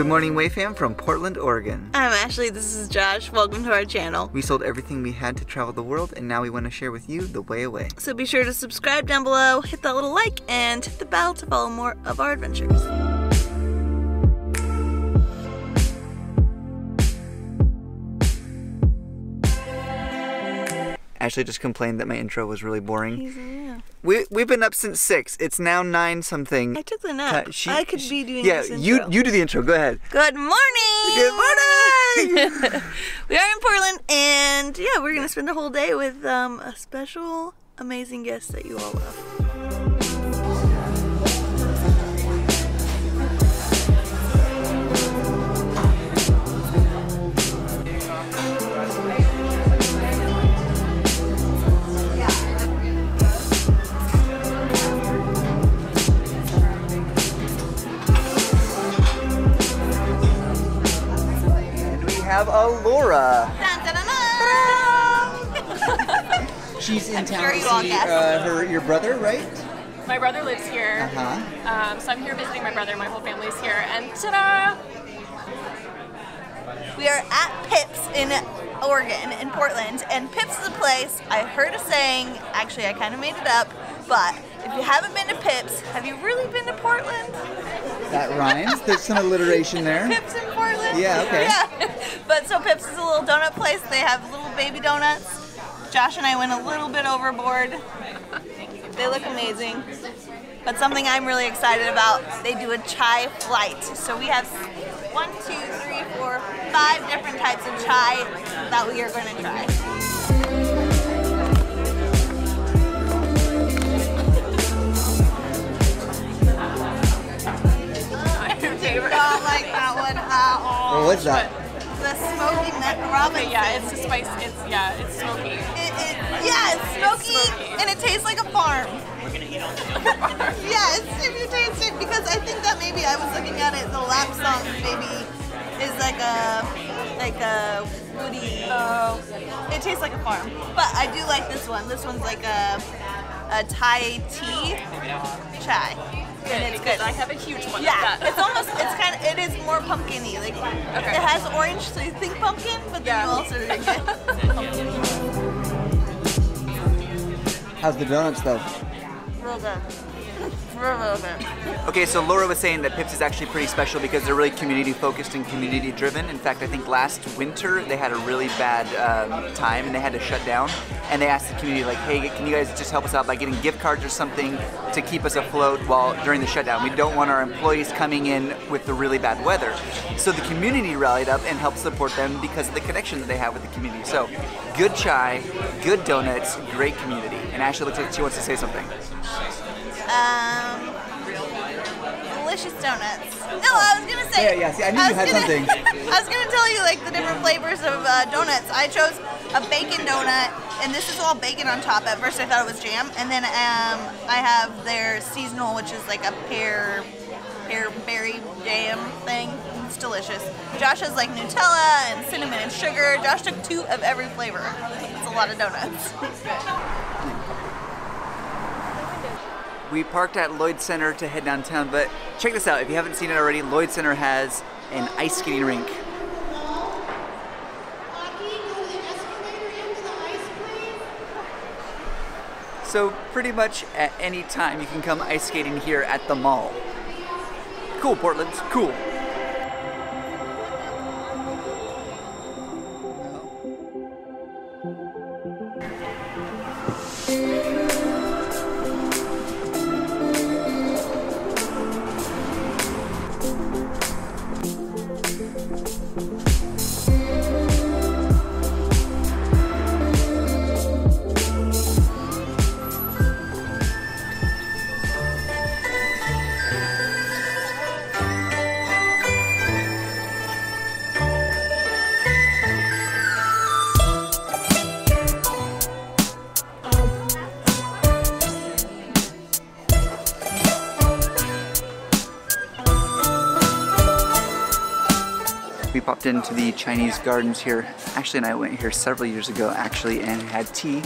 morning, Way Fam from Portland, Oregon. I'm Ashley, this is Josh. Welcome to our channel. We sold everything we had to travel the world, and now we want to share with you the way away. So be sure to subscribe down below, hit that little like, and hit the bell to follow more of our adventures. Ashley just complained that my intro was really boring. Yeah. We've been up since 6. It's now 9 something. I took the nap. I could be doing this intro. Yeah, you do the intro. Go ahead. Good morning! Good morning! We are in Portland, and yeah, we're going to spend the whole day with a special, amazing guest that you all love. Have Laura. She's in town to see your brother, right? My brother lives here. So I'm here visiting my brother. My whole family's here. And ta-da! We are at Pips in Oregon, in Portland. And Pips is a place, I heard a saying, actually I kind of made it up, but if you haven't been to Pips, have you really been to Portland? That rhymes. There's some alliteration there. Pips in Portland? Yeah, okay. Yeah. But so Pips is a little donut place. They have little baby donuts. Josh and I went a little bit overboard. They look amazing. But something I'm really excited about, they do a chai flight. So we have 1, 2, 3, 4, 5 different types of chai that we are going to try. Not like that one at all. Well, what's that? The smoky Robinson. Okay, yeah, it's a spice. It's smoky. Yeah, it's smoky, and it tastes like a farm. We're gonna eat all Yes, if you taste it, because I think that maybe I was looking at it. The lap song maybe is like a woody. It tastes like a farm, but I do like this one. This one's like a Thai tea chai. And it's good. I have a huge one. Yeah, it is more pumpkin-y. Like, it has orange, so you think pumpkin, but then you also drink it. How's the donuts though? Real good. Real good. Okay, so Laura was saying that Pips is actually pretty special because they're really community focused and community driven. In fact, I think last winter they had a really bad time and they had to shut down. And they asked the community, like, hey, can you guys just help us out by getting gift cards or something to keep us afloat during the shutdown? We don't want our employees coming in with the really bad weather. So the community rallied up and helped support them because of the connection that they have with the community. So good chai, good donuts, great community. And Ashley looks like she wants to say something. Delicious donuts. No, I was gonna say. Yeah, see, I knew you had something. I was gonna tell you like the different flavors of donuts. I chose a bacon donut, and this is all bacon on top. At first, I thought it was jam, and then I have their seasonal, which is like a pear berry jam thing. It's delicious. Josh has like Nutella and cinnamon and sugar. Josh took 2 of every flavor. It's a lot of donuts. We parked at Lloyd Center to head downtown, but check this out. If you haven't seen it already, Lloyd Center has an ice skating rink. So pretty much at any time you can come ice skating here at the mall. Cool, Portland, cool. We popped into the Chinese gardens here. Ashley and I went here several years ago actually and had tea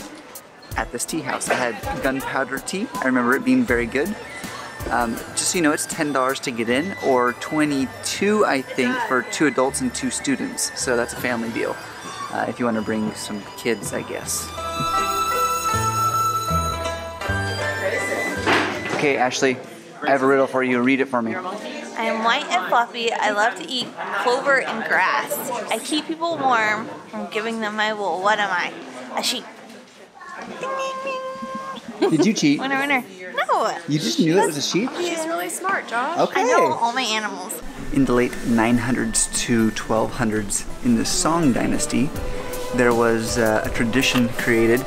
at this tea house. I had gunpowder tea. I remember it being very good. Just so you know, it's $10 to get in, or $22, I think, for 2 adults and 2 students. So that's a family deal. If you want to bring some kids, I guess. Okay, Ashley, I have a riddle for you. Read it for me. I am white and fluffy. I love to eat clover and grass. I keep people warm from giving them my wool. What am I? A sheep. Ding, ding, ding. Did you cheat? Winner, winner. No. You just knew it was a sheep? She's really smart, Josh. Okay. I know all my animals. In the late 900s to 1200s, in the Song dynasty, there was a tradition created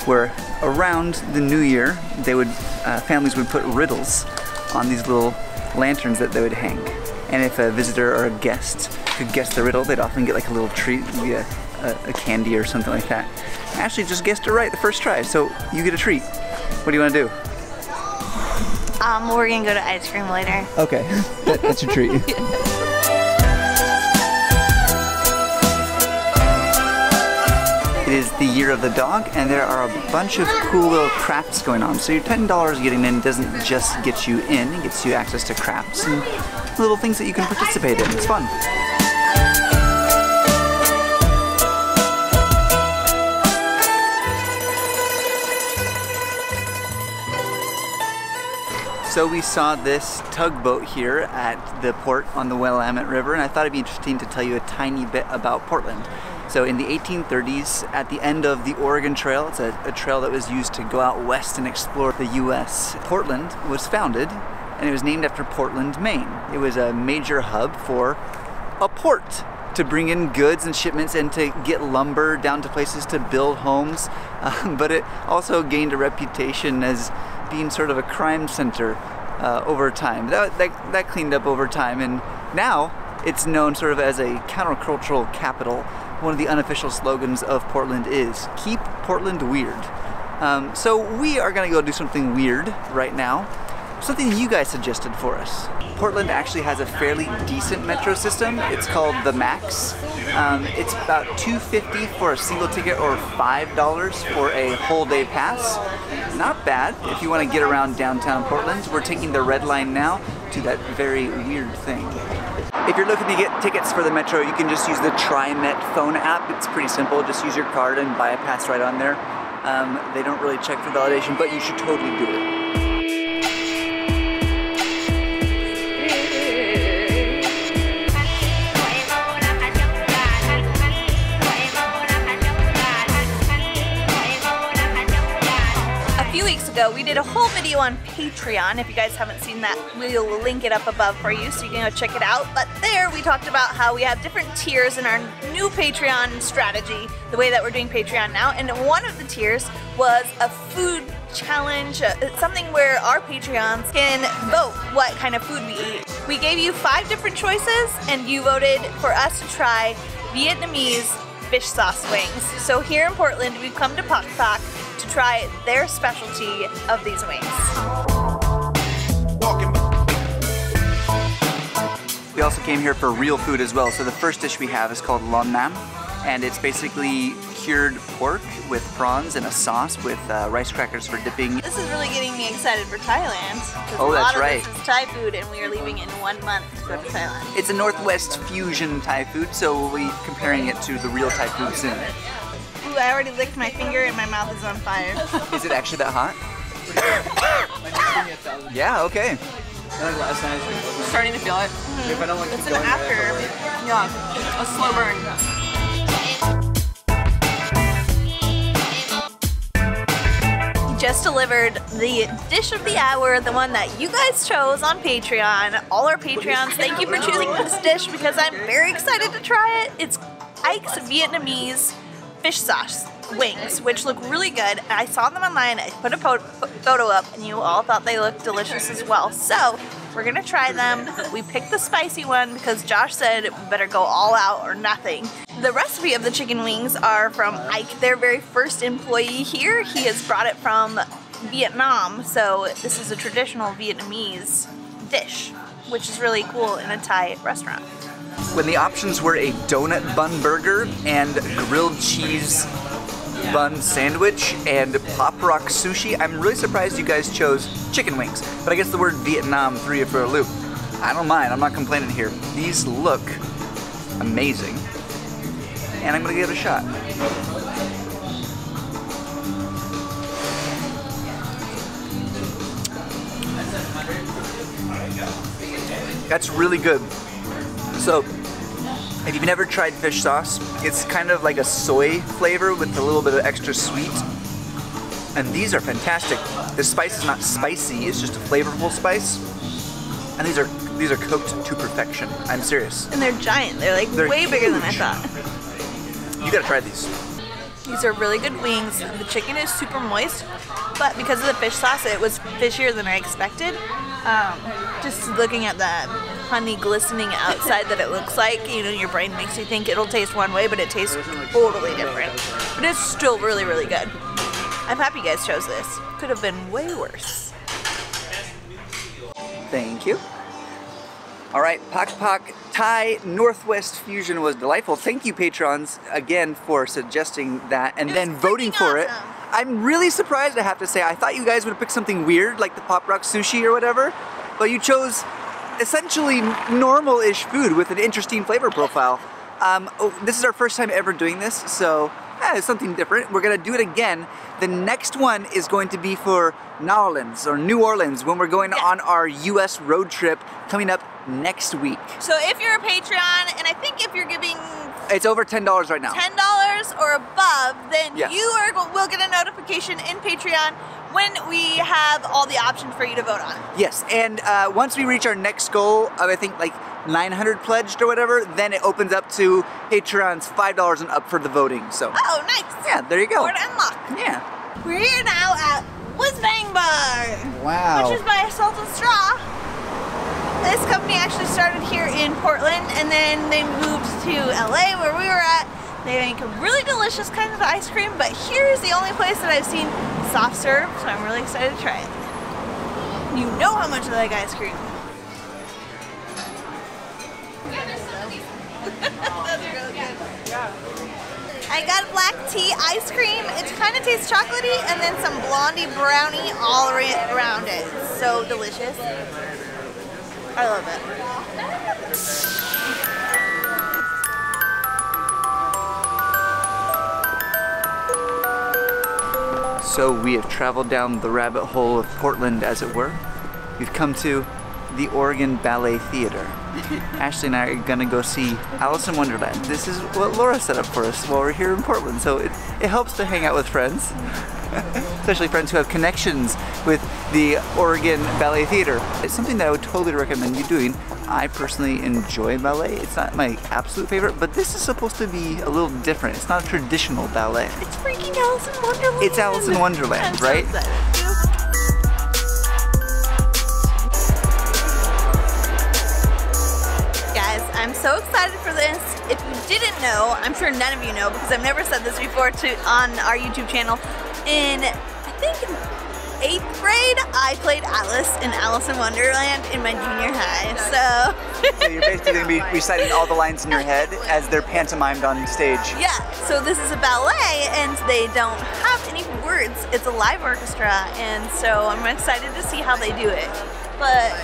where around the new year, they would families would put riddles on these little lanterns that they would hang. And if a visitor or a guest could guess the riddle, they'd often get like a little treat, maybe a candy or something like that. Ashley just guessed it right the first try, so you get a treat. What do you want to do? We're gonna go to ice cream later. Okay, that's your treat. It is the year of the dog, and there are a bunch of cool little crafts going on. So your $10 getting in doesn't just get you in, it gets you access to crafts and little things that you can participate in. It's fun. So we saw this tugboat here at the port on the Willamette River, and I thought it'd be interesting to tell you a tiny bit about Portland. So in the 1830s, at the end of the Oregon Trail, it's a trail that was used to go out west and explore the US. Portland was founded, and it was named after Portland, Maine. It was a major hub for a port to bring in goods and shipments and to get lumber down to places to build homes. But it also gained a reputation as being sort of a crime center over time. That cleaned up over time, and now it's known sort of as a countercultural capital. One of the unofficial slogans of Portland is, "Keep Portland Weird." So we are gonna go do something weird right now. Something you guys suggested for us. Portland actually has a fairly decent metro system. It's called the Max. It's about $2.50 for a single ticket or $5 for a whole day pass. Not bad if you want to get around downtown Portland. We're taking the red line now to that very weird thing. If you're looking to get tickets for the metro, you can just use the TriMet phone app. It's pretty simple. Just use your card and buy a pass right on there. They don't really check for validation, but you should totally do it. Ago, we did a whole video on Patreon. If you guys haven't seen that, we'll link it up above for you so you can go check it out. But there we talked about how we have different tiers in our new Patreon strategy, the way that we're doing Patreon now. And one of the tiers was a food challenge. It's something where our Patreons can vote what kind of food we eat. We gave you 5 different choices and you voted for us to try Vietnamese fish sauce wings. So here in Portland, we've come to Pak Pak to try their specialty of these wings. We also came here for real food as well. So the first dish we have is called lon nam, and it's basically cured pork with prawns and a sauce with rice crackers for dipping. This is really getting me excited for Thailand. Oh, that's right. A lot of this is Thai food, and we are leaving in 1 month to go to Thailand. It's a Northwest fusion Thai food, so we'll be comparing it to the real Thai food soon. Ooh, I already licked my finger and my mouth is on fire. Is it actually that hot? Yeah, okay. Starting to feel it. It's an after, yeah, a slow burn. He just delivered the dish of the hour, the one that you guys chose on Patreon. All our Patreons, thank you for choosing this dish because I'm very excited to try it. It's Ike's Vietnamese fish sauce wings, which look really good. I saw them online, I put a photo up, and you all thought they looked delicious as well. So we're gonna try them. We picked the spicy one because Josh said we better go all out or nothing. The recipe of the chicken wings are from Ike, their very first employee here. He has brought it from Vietnam, so this is a traditional Vietnamese dish, which is really cool in a Thai restaurant. When the options were a donut bun burger and grilled cheese bun sandwich and pop rock sushi. I'm really surprised you guys chose chicken wings, but I guess the word Vietnam threw you for a loop. I don't mind, I'm not complaining here. These look amazing, and I'm gonna give it a shot. That's really good. So, if you've never tried fish sauce, it's kind of like a soy flavor with a little bit of extra sweet. And these are fantastic. The spice is not spicy, it's just a flavorful spice. And these are cooked to perfection. I'm serious. And they're giant. They're way bigger than I thought. You gotta try these. These are really good wings. The chicken is super moist, but because of the fish sauce, it was fishier than I expected. Just looking at the honey glistening outside that it looks like, you know, your brain makes you think it'll taste one way, but it tastes totally different. But it's still really, really good. I'm happy you guys chose this. Could have been way worse. Thank you. All right, Pak Pak Thai Northwest Fusion was delightful. Thank you, patrons, again for suggesting that and then voting for it. I'm really surprised, I have to say. I thought you guys would have picked something weird like the pop rock sushi or whatever, but you chose essentially normal-ish food with an interesting flavor profile. This is our first time ever doing this, so it's something different. We're gonna do it again. The next one is going to be for New Orleans, when we're going on our US road trip coming up next week. So if you're a Patreon, and I think if you're giving... It's over $10 right now. $10 or above, then yes. you will get a notification in Patreon when we have all the options for you to vote on. Yes, and once we reach our next goal of, I think, like 900 pledged or whatever, then it opens up to Patreon's $5 and up for the voting. So. Oh, nice. Yeah, there you go. More to unlock. Yeah. We're here now at Whiz Bang Bar. Wow. Which is by Salt and Straw. This company actually started here in Portland, and then they moved to LA where we were at. They make really delicious kinds of ice cream, but here's the only place that I've seen soft serve, so I'm really excited to try it. You know how much I like ice cream. That's really good. I got black tea ice cream. It kind of tastes chocolatey, and then some blondie brownie all around it. So delicious. I love it. So we have traveled down the rabbit hole of Portland, as it were. We've come to the Oregon Ballet Theatre. Ashley and I are gonna go see Alice in Wonderland. This is what Laura set up for us while we're here in Portland, so it helps to hang out with friends. Especially friends who have connections with the Oregon Ballet Theatre. It's something that I would totally recommend you doing. I personally enjoy ballet. It's not my absolute favorite, but this is supposed to be a little different. It's not a traditional ballet. It's freaking Alice in Wonderland. It's Alice in Wonderland, right? So excited. Guys, I'm so excited for this. If you didn't know, I'm sure none of you know because I've never said this before on our YouTube channel. In, I think, 8th grade, I played Alice in Alice in Wonderland in my junior high, so you're basically going to be reciting all the lines in your head as they're pantomimed on stage. Yeah, so this is a ballet, and they don't have any words. It's a live orchestra, and so I'm excited to see how they do it. But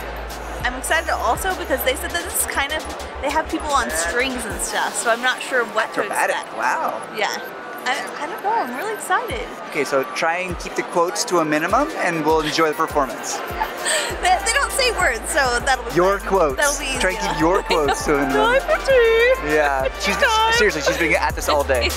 I'm excited also because they said that this is kind of, they have people on strings and stuff, so I'm not sure what to expect. Wow. Yeah. I don't know, I'm really excited. Okay, so try and keep the quotes to a minimum and we'll enjoy the performance. They don't say words, so that'll be your fun. Quotes. That'll be easy. Try and keep your quotes to a minimum. Yeah, seriously, she's been at this all day.